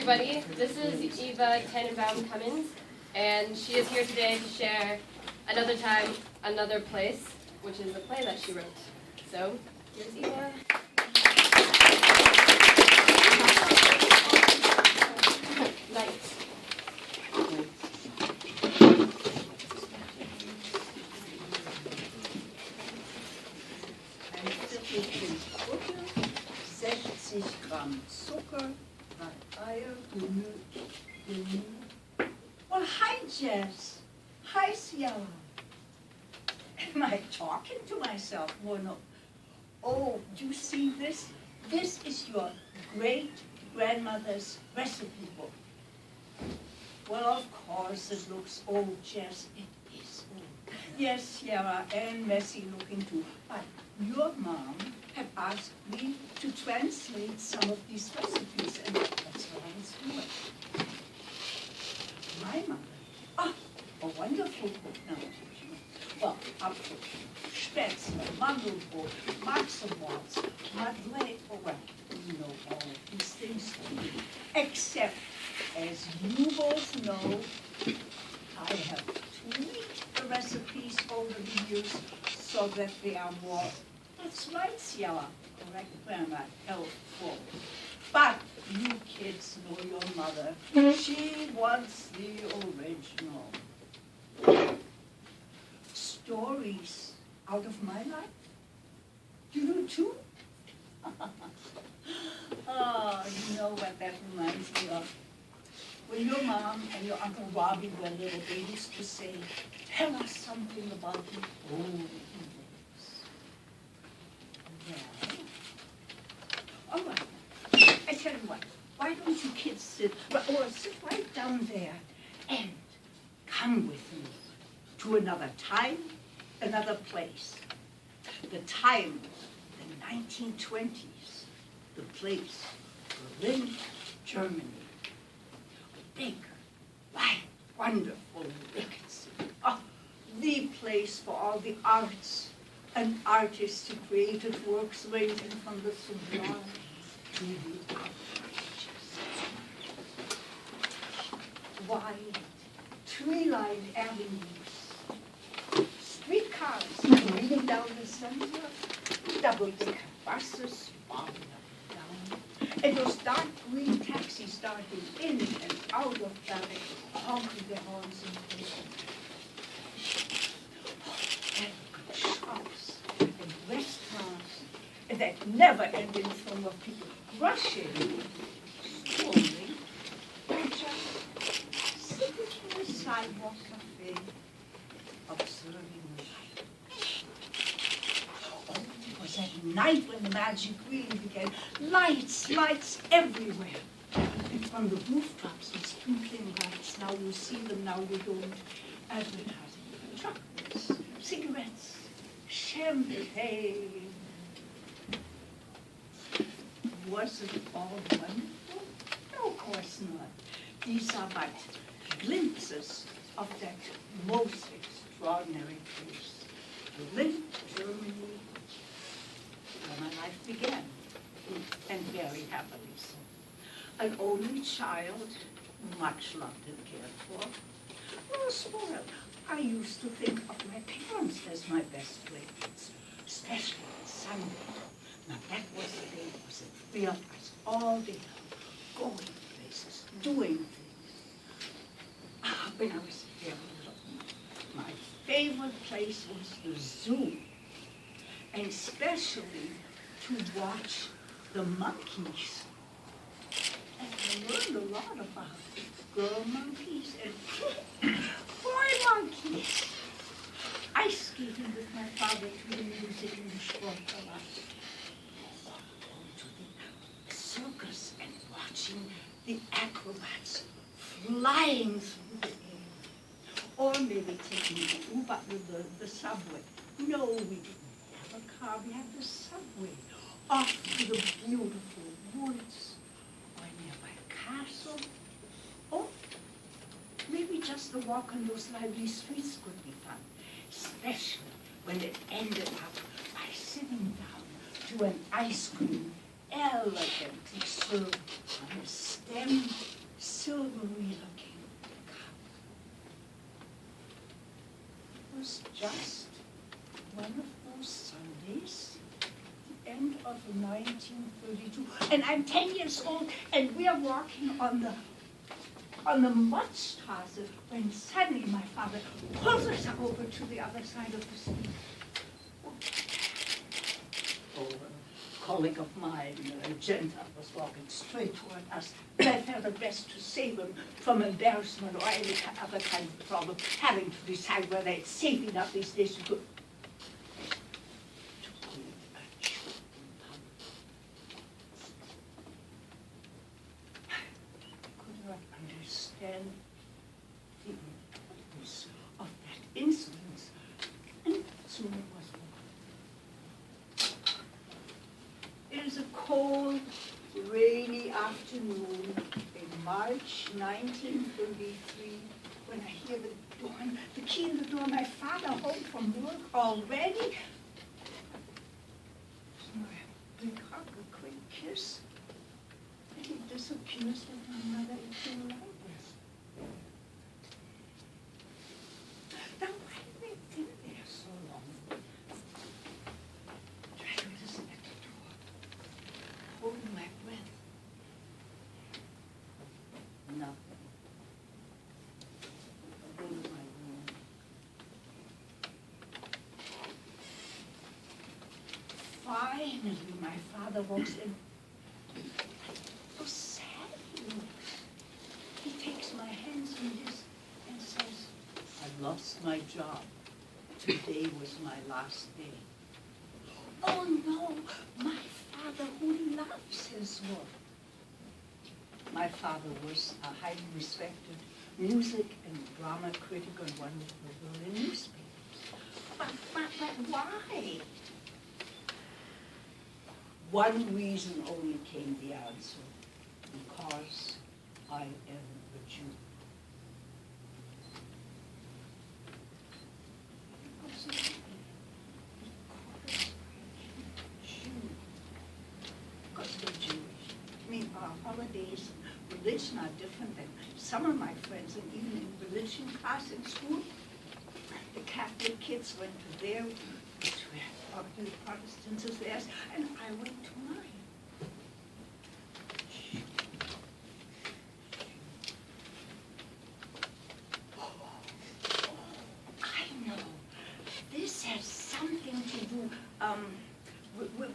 everybody. This is Eva Tannenbaum Cummins, and she is here today to share Another Time, Another Place, which is a play that she wrote. So, here's Eva. Night. Ein Viertelchen Butter, 60 Gramm Zucker, 3 Eier, Gemüse. Well, hi, Jess. Hi, Ciara. Am I talking to myself? Well, no. Oh, do you see this? This is your great-grandmother's recipe book. Well, of course, it looks old, Jess. It is old. Yes, Ciara, and messy looking too. But your mom had asked me to translate some of these recipes, and that's what I was doing. My mother, a wonderful book now. Well, Apfel, Spätzle, Mandelbrot, Maximals, Madeleine, oh well, you know all of these things. Except, as you both know, I have tweaked the recipes over the years so that they are more, that's right, Ciara, correct grammar, helpful. But you kids know your mother. She wants the original. Stories out of my life? You do too? Oh, you know what that reminds me of? When your mom and your Uncle Robbie were little, they used to say, tell us something about the old days. Yeah. All right. I tell you what, why don't you kids sit right down there and come with me to another time, another place. The time, the 1920s. The place, Berlin, Germany. A big, wide, wonderful, wicked city. Oh, the place for all the arts and artists who created works ranging from the sublime to the outrageous. Wide, tree-lined avenues, streetcars leading down the center, double-decker buses bobbing up and down, and those dark green taxis starting in and out of traffic, honking their horns in place. And good shops and restaurants, and that never-ending flow of people rushing, strolling, and just sitting on the sidewalk cafe, observing life. Oh, it was at night when the magic really began. Lights, lights everywhere. And from the rooftops, these twinkling lights. Now you see them, now you don't. Advertising, chocolates, cigarettes, champagne. Was it all wonderful? No, of course not. These are but glimpses of that most extraordinary place. Berlin, Germany, where my life began, and very happily so. An only child, much loved and cared for. Well, spoiled. I used to think of my parents as my best playmates, especially on Sunday. Now that was the day it was a real us all day long, going places, doing things. When I was very little, my favorite place was the zoo, and especially to watch the monkeys. And I learned a lot about girl monkeys and boy monkeys. Ice skating with my father to the music in the sport a lot. Going to the circus and watching the acrobats flying through the air. Or maybe taking the Uber with the subway. No, we didn't have a car, we had the subway. Off to the beautiful woods, or nearby a castle. Or maybe just a walk on those lively streets could be fun, especially when it ended up by sitting down to an ice cream elegantly served on a stem silvery-looking cup. It was just one of those Sundays, the end of 1932, and I'm 10 years old, and we are walking on the Mudstraße when suddenly my father pulls us over to the other side of the street. Oh, a colleague of mine, Genta, was walking straight toward us, and I felt it best to save him from embarrassment or any other kind of problem, having to decide whether it's safe enough these days to go. And the importance of that incident, and soon it was over. It is a cold, rainy afternoon in March 1933 when I hear the key in the door, my father home from work already. So I big hug, a quick kiss, and he disappears with my mother into the light. Now, why did they think there so long? Try to listen at the door, holding my breath. Nothing. I go to my room. Finally, my father walks in. So sad he looks. He takes my hands in his and says, I lost my job. Today was my last day. Oh no, my father who loves his work. My father was a highly respected music and drama critic on one of the Berlin newspapers. But why? One reason only came the answer. Because I am a Jew. Because they're Jewish. I mean, our holidays and religion are different than some of my friends, and even in religion class in school, the Catholic kids went to their, which were the Protestants as theirs, and I went to mine.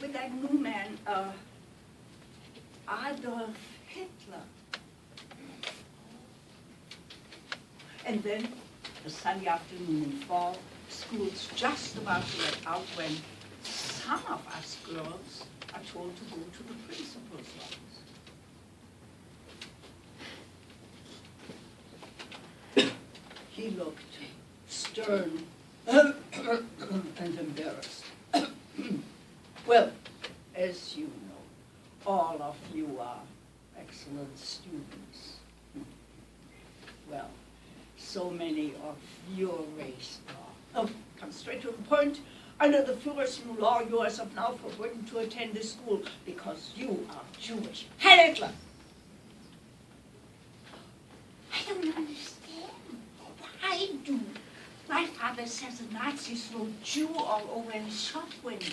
With that new man, Adolf Hitler. And then, a sunny afternoon in fall, school's just about to let out when some of us girls are told to go to the principal's office. He looked stern and embarrassed. Well, as you know, all of you are excellent students. Well, so many of your race are. Oh, come straight to the point. Under the flourishing law, you are of now forbidden to attend this school because you are Jewish. Heil Hitler! I don't understand. Why do? My father says the Nazis wrote Jew all over his shop window.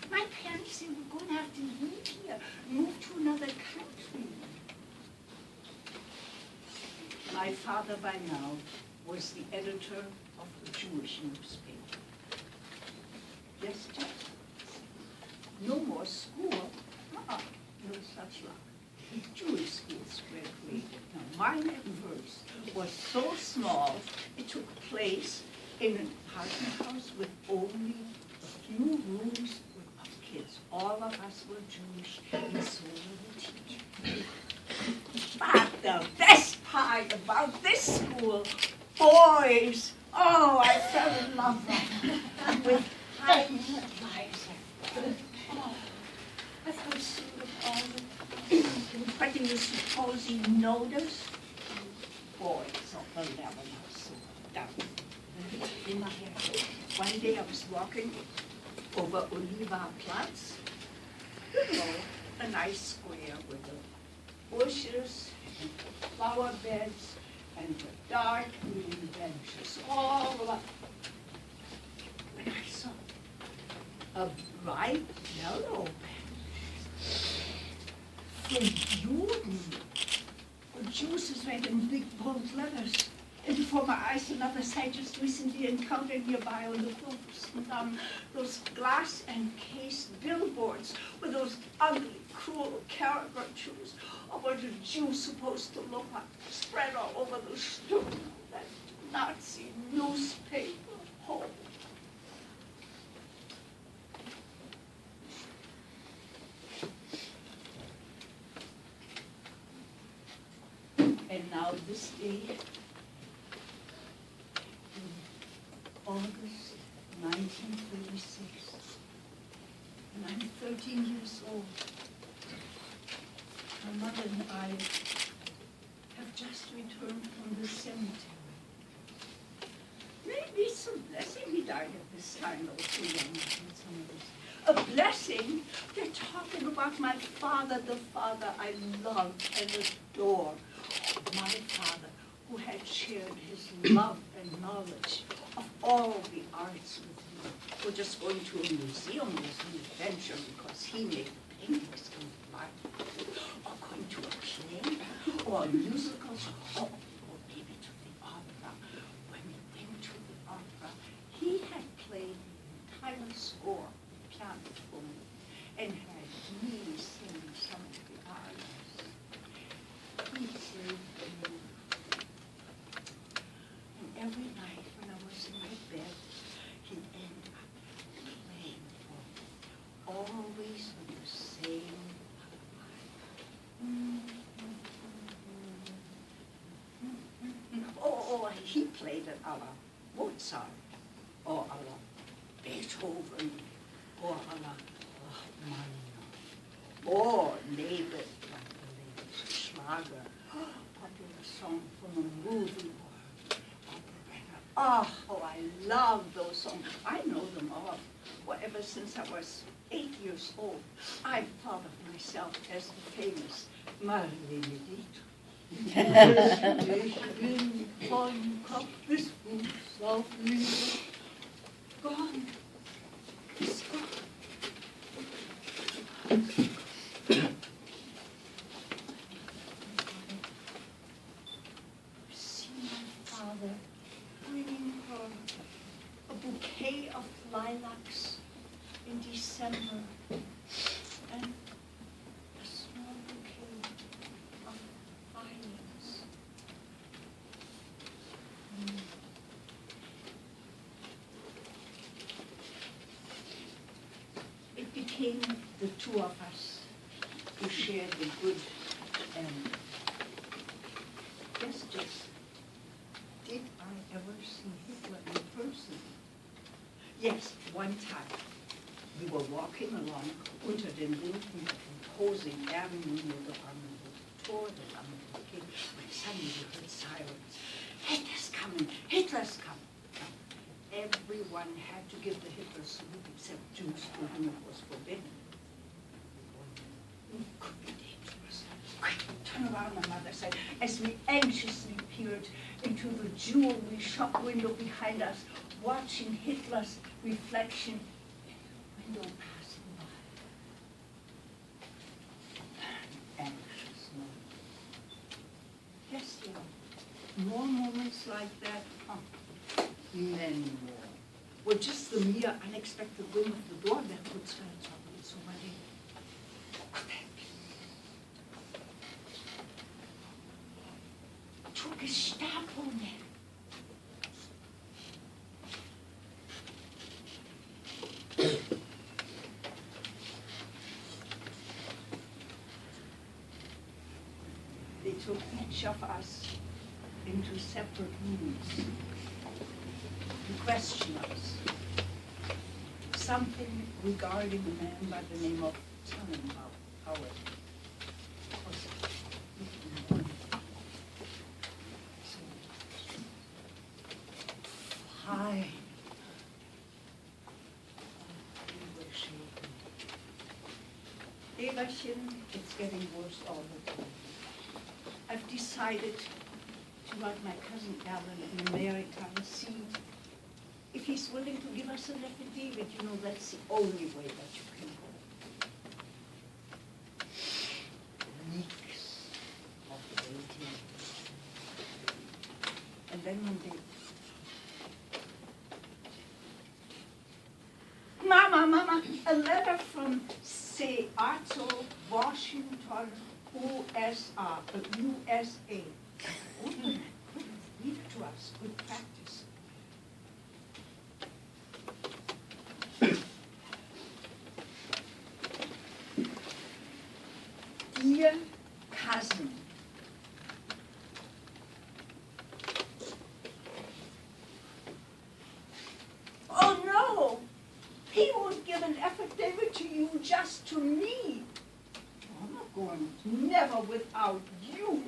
My parents said we're going to have to leave here, move to another country. My father by now was the editor of the Jewish newspaper. Yes, just no more school. No such luck. The Jewish schools were created. Now, mine at first was so small, it took place in an apartment house with only a few rooms of kids. All of us were Jewish, and so were the teachers. But the best part about this school, boys, oh, I fell in love with Heinz Weiser. Oh, I felt so of all the. But do you suppose he noticed? Boys of the level are so dumb. In my head. One day I was walking over Oliva Platz, you know, a nice square with a bushes and the flower beds and the dark green benches all up. When I saw a bright yellow bench from Juden, with Jews read in big bold letters. And before my eyes, another sight just recently encountered nearby on the roofs and on those glass encased billboards with those ugly, cruel caricatures of what a Jew's supposed to look like, spread all over the stone of that Nazi newspaper hole. And now this day, August 1936, and I'm 13 years old. My mother and I have just returned from the cemetery. Maybe it's a blessing he died at this time, though so young and some of us. A blessing? They're talking about my father, the father I love and adore. My father, who had shared his love and knowledge of all the arts with me. We're just going to a museum was an adventure because he made paintings in black, or going to a play, or a musical show, or maybe to the opera. When we went to the opera, he had played the entire score, piano for me, and had me sing some of the arias. He played for me. And every night when I was in my bed, he'd end up playing for me, always with the same he played it a la Mozart, or a la Beethoven, or a la Rachmaninoff, or name it like the latest Schlager, popular song from a movie, or operetta. Oh, I love those songs. I know them all. Well, ever since I was 8 years old, I thought of myself as the famous Marlene Dietrich. Von Kopf bis Fuß auf Liebe. Gone. It's gone. See my father bringing her a bouquet of lilacs in December and a small bouquet of violets. It became the two of us who shared the good and just did I ever see Hitler in person? Yes, one time. We were walking along unter den Linden of imposing avenue near the Brandenburg Tor, the Brandenburg Gate, when suddenly we heard sirens. Hitler's coming! Hitler's coming! Everyone had to give the Hitler salute except Jews to whom it was forbidden. It could be dangerous. Quick, turn around, my mother said, as we anxiously peered into the jewelry shop window behind us, watching Hitler's reflection in the window passing by. An anxious moment. Yes, dear. More moments like that. Many more. Well, just the mere unexpected ring of the doorbell could spell trouble so many. Zur Gestapo-Mann. They took each of us into separate rooms to question us. Something regarding a man by the name of Tannenbaum, however. Hi. Evachen, it's getting worse all the time. I've decided to write my cousin Alan in America and see if he's willing to give us an affidavit. You know, that's the only way that you can go. Weeks of waiting. And then one day, Mama, a letter from Seattle, Washington, USA. Oh, read it to us, good practice. Dear cousin, oh no, he won't give an affidavit to you, just to me. I'm not going, never without you.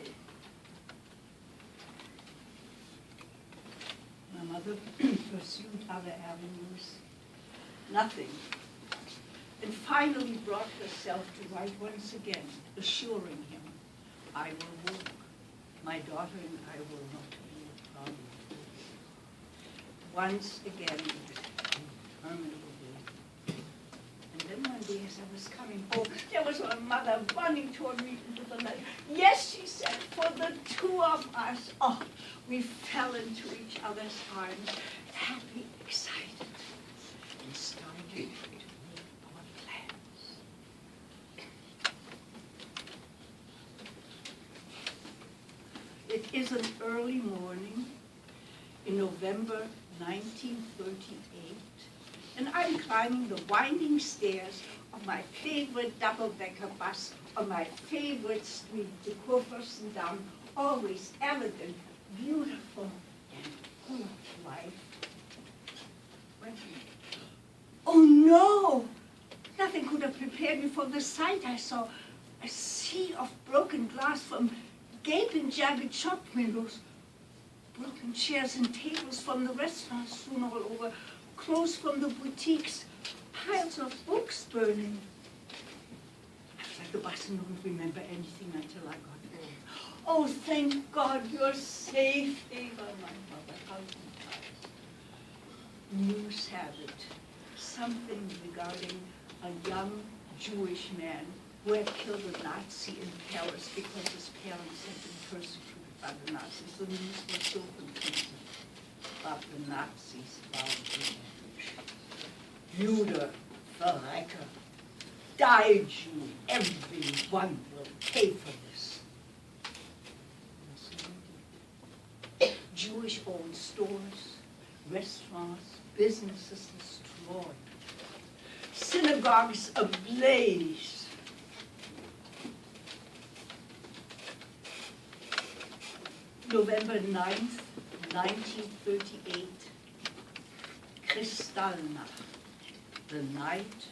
My mother pursued other avenues. Nothing. And finally brought herself to write once again, assuring him, I will work. My daughter and I will not be a problem. Once again, interminable way. And then one day as I was coming home, there was my mother running toward me with a letter. Yes, she said, for the two of us. Oh, we fell into each other's arms, happy, excited, and started to make our plans. It is an early morning in November 1938, and I'm climbing the winding stairs of my favorite double-decker bus on my favorite street, the Kurfürstendamm, always elegant, beautiful, and full of life. Oh no! Nothing could have prepared me for the sight I saw. A sea of broken glass from gaping, jagged shop windows, broken chairs and tables from the restaurants strewn all over, clothes from the boutiques, piles of books burning. I was like the bus and don't remember anything until I got home. Oh, thank God you're safe, Eva, my mother. How news have it, something regarding a young Jewish man who had killed a Nazi in Paris because his parents had been persecuted by the Nazis. The news was so confusing, but the Nazis vowed revenge. Jude, Verrecker, die Jew, everyone will pay for this. Jewish-owned stores, restaurants, businesses destroyed, synagogues ablaze. November 9th, 1938, Kristallnacht, the night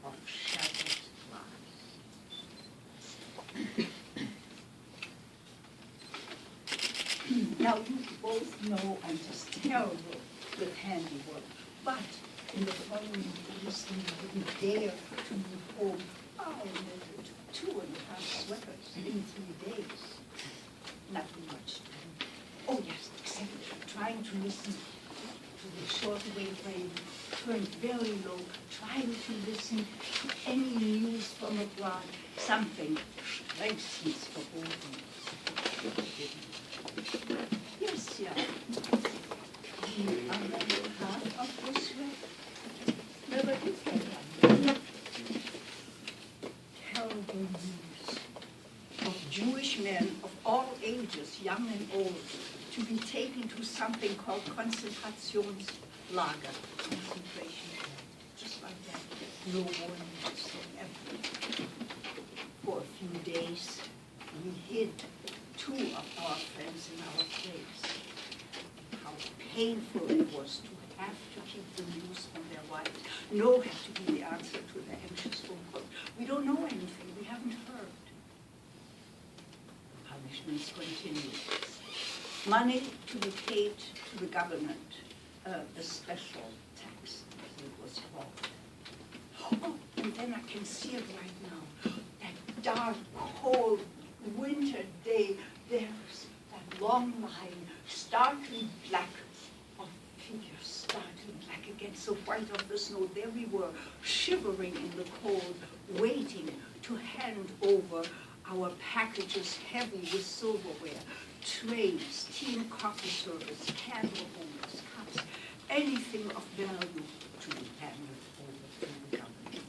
of shattered glass. Now you both know I'm just terrible with handiwork, but in the following days you wouldn't dare to be home. I measured 2.5 sweaters in 3 days. Nothing much time. Oh yes, except trying to listen to the shortwave radio, turned very low, trying to listen to any news from abroad, something strengthens for both. Yes, yeah. The other half of this way never did that. Terrible news of Jewish men of all ages, young and old, to be taken to something called Konzentrationslager, concentration camp, just like that. No warning whatsoever. For a few days, we hid 2 of our friends in our place. How painful it was to have to keep the news from their wives. No had to be the answer to the anxious phone call. We don't know anything. We haven't heard. The punishments continue. Money to be paid to the government, the special tax, as it was called. Oh, and then I can see it right now. That dark, cold winter day, there's that long line, starkly black, of figures, starkly black against the white of the snow. There we were, shivering in the cold, waiting to hand over our packages heavy with silverware, trays, tea and coffee service, candle holders, cups, anything of value to be handed over to the government.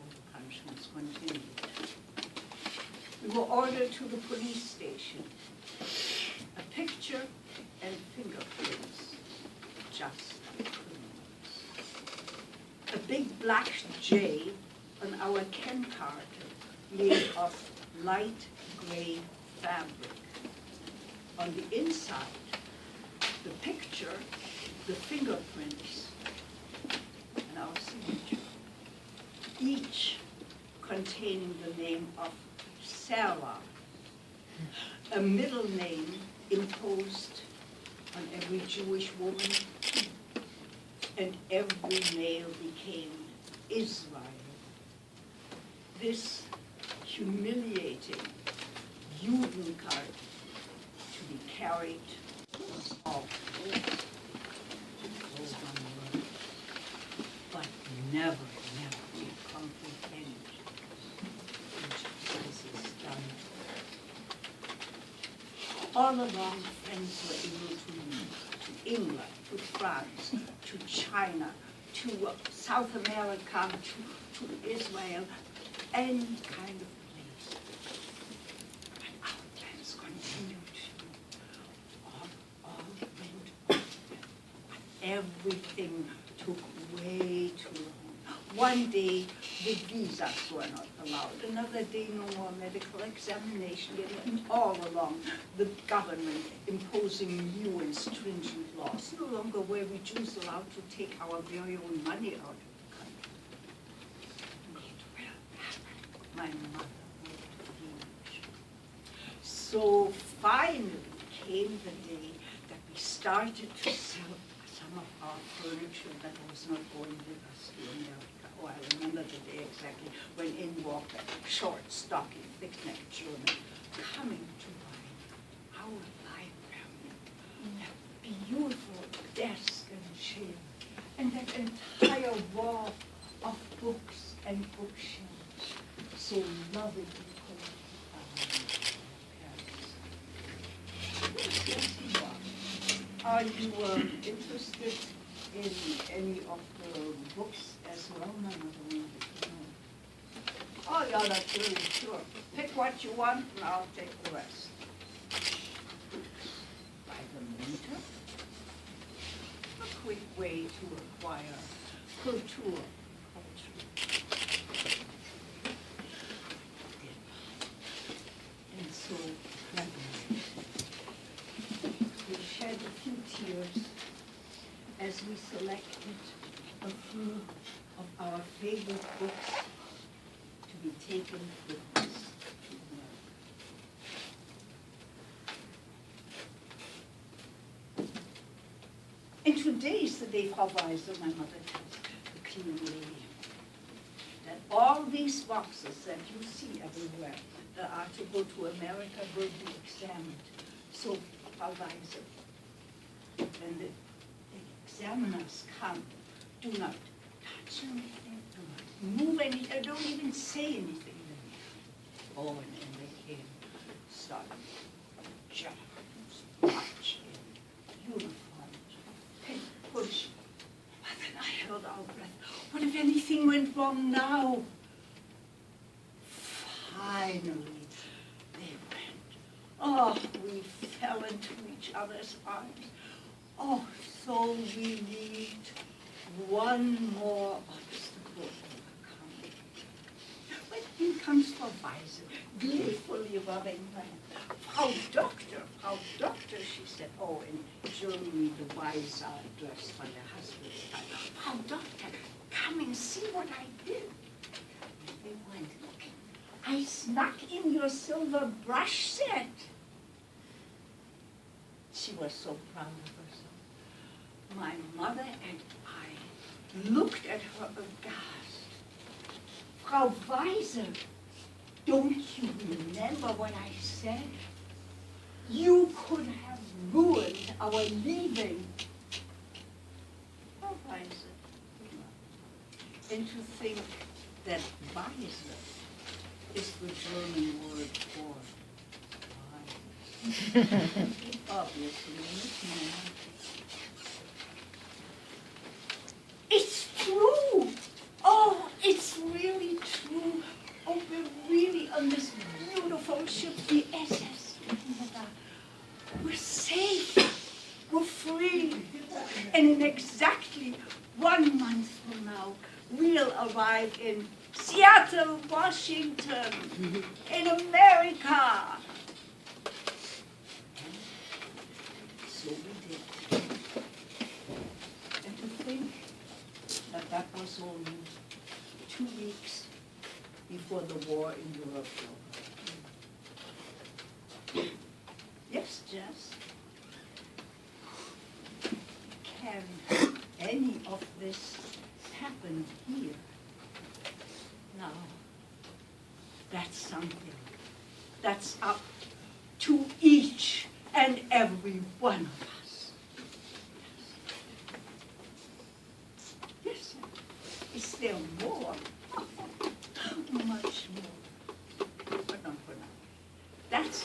All the punishments continued. We were ordered to the police station. A picture and fingerprints, just like criminals. A big black J on our Ken card made of light gray fabric. On the inside, the picture, the fingerprints, and our signature, each containing the name of Sarah, a middle name imposed on every Jewish woman, and every male became Israel. This humiliating Judencard to be carried off, but never to comprehend injustices done. All along, friends were able to move to England, to France, to China, to South America, to Israel, any kind of place. But our plans continued. All went on. Everything took way too long. One day, the visas were not allowed. Another day, no more medical examination. And all along, the government imposing new and stringent laws. No longer were we Jews allowed to take our very own money out of the country. It will happen. My mother was huge. So finally came the day that we started to sell some of our furniture that was not going with us to America. Oh, I remember the day exactly when in walked a short, stocky, thick-necked German coming to buy our library. That beautiful desk and chair, and that entire wall of books and bookshelves, so lovingly collected by our parents. Are you interested in any of the books as well? None of them. Oh, yeah, that's really sure. Pick what you want, and I'll take the rest. By the meter? A quick way to acquire culture. And so, we shed a few tears as we selected a few of our favorite books to be taken with us to America. And today's the day, Frau Weiser, my mother tells the cleaning lady, that all these boxes that you see everywhere that are to go to America will be examined. So, Frau Weiser, when the examiners come, do not touch anything, do not move anything, don't even say anything. Oh, and then they came, starting jobs, march in uniforms, pin push. But then I held our breath. What if anything went wrong now? Finally, they went. Oh, we fell into each other's arms. Oh, so we need one more obstacle overcome. But in comes Frau Weiser, gleefully rubbing her hand. Frau Doctor, she said. Oh, in Germany, the wives are dressed for their husband's time. Frau Doctor, come and see what I did. And they went looking. I snuck in your silver brush set. She was so proud of herself. My mother and I looked at her aghast. Frau Weiser, Don't you remember what I said? You could have ruined our leaving. Oh, Weise. And to think that Weise is the German word for wise. Obviously, it's not. It's true. Oh, it's really true. Oh, we're really on this beautiful ship, the SS. We're safe. We're free. And in exactly 1 month from now, we'll arrive in Seattle, Washington, in America. So we did. And to think that was only 2 weeks before the war in Europe broke. Yes, Jess? Can any of this happen here? No. That's something. That's up to each and every one of us. Yes, sir. Is there more? Much more. But not for now. That's